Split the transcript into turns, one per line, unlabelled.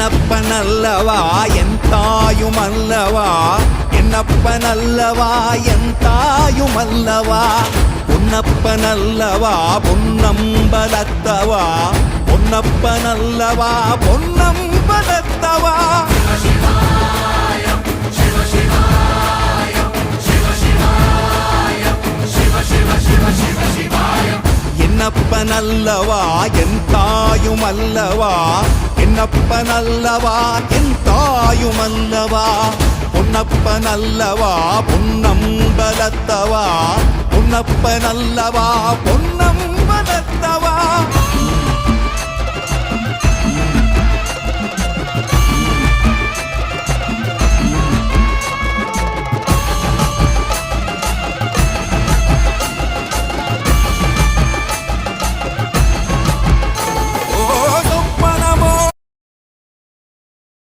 என்னப்பனல்லவா என் தாயுமல்லவா, என்னப்பனல்லவா என் தாயுமல்லவா, பொன்னப்பனல்லவா பொன்னம்பலத்தவா, பொன்னப்பனல்லவா பொன்னம்பலத்தவா. என்னப்பனல்லவா என் தாயுமல்லவா, என்னப்பனல்லவா என் தாயுமல்லவா, பொன்னப்பனல்லவா பொன்னம்பலத்தவா, பொன்னப்பனல்லவா பொன்னம்பலத்தவா.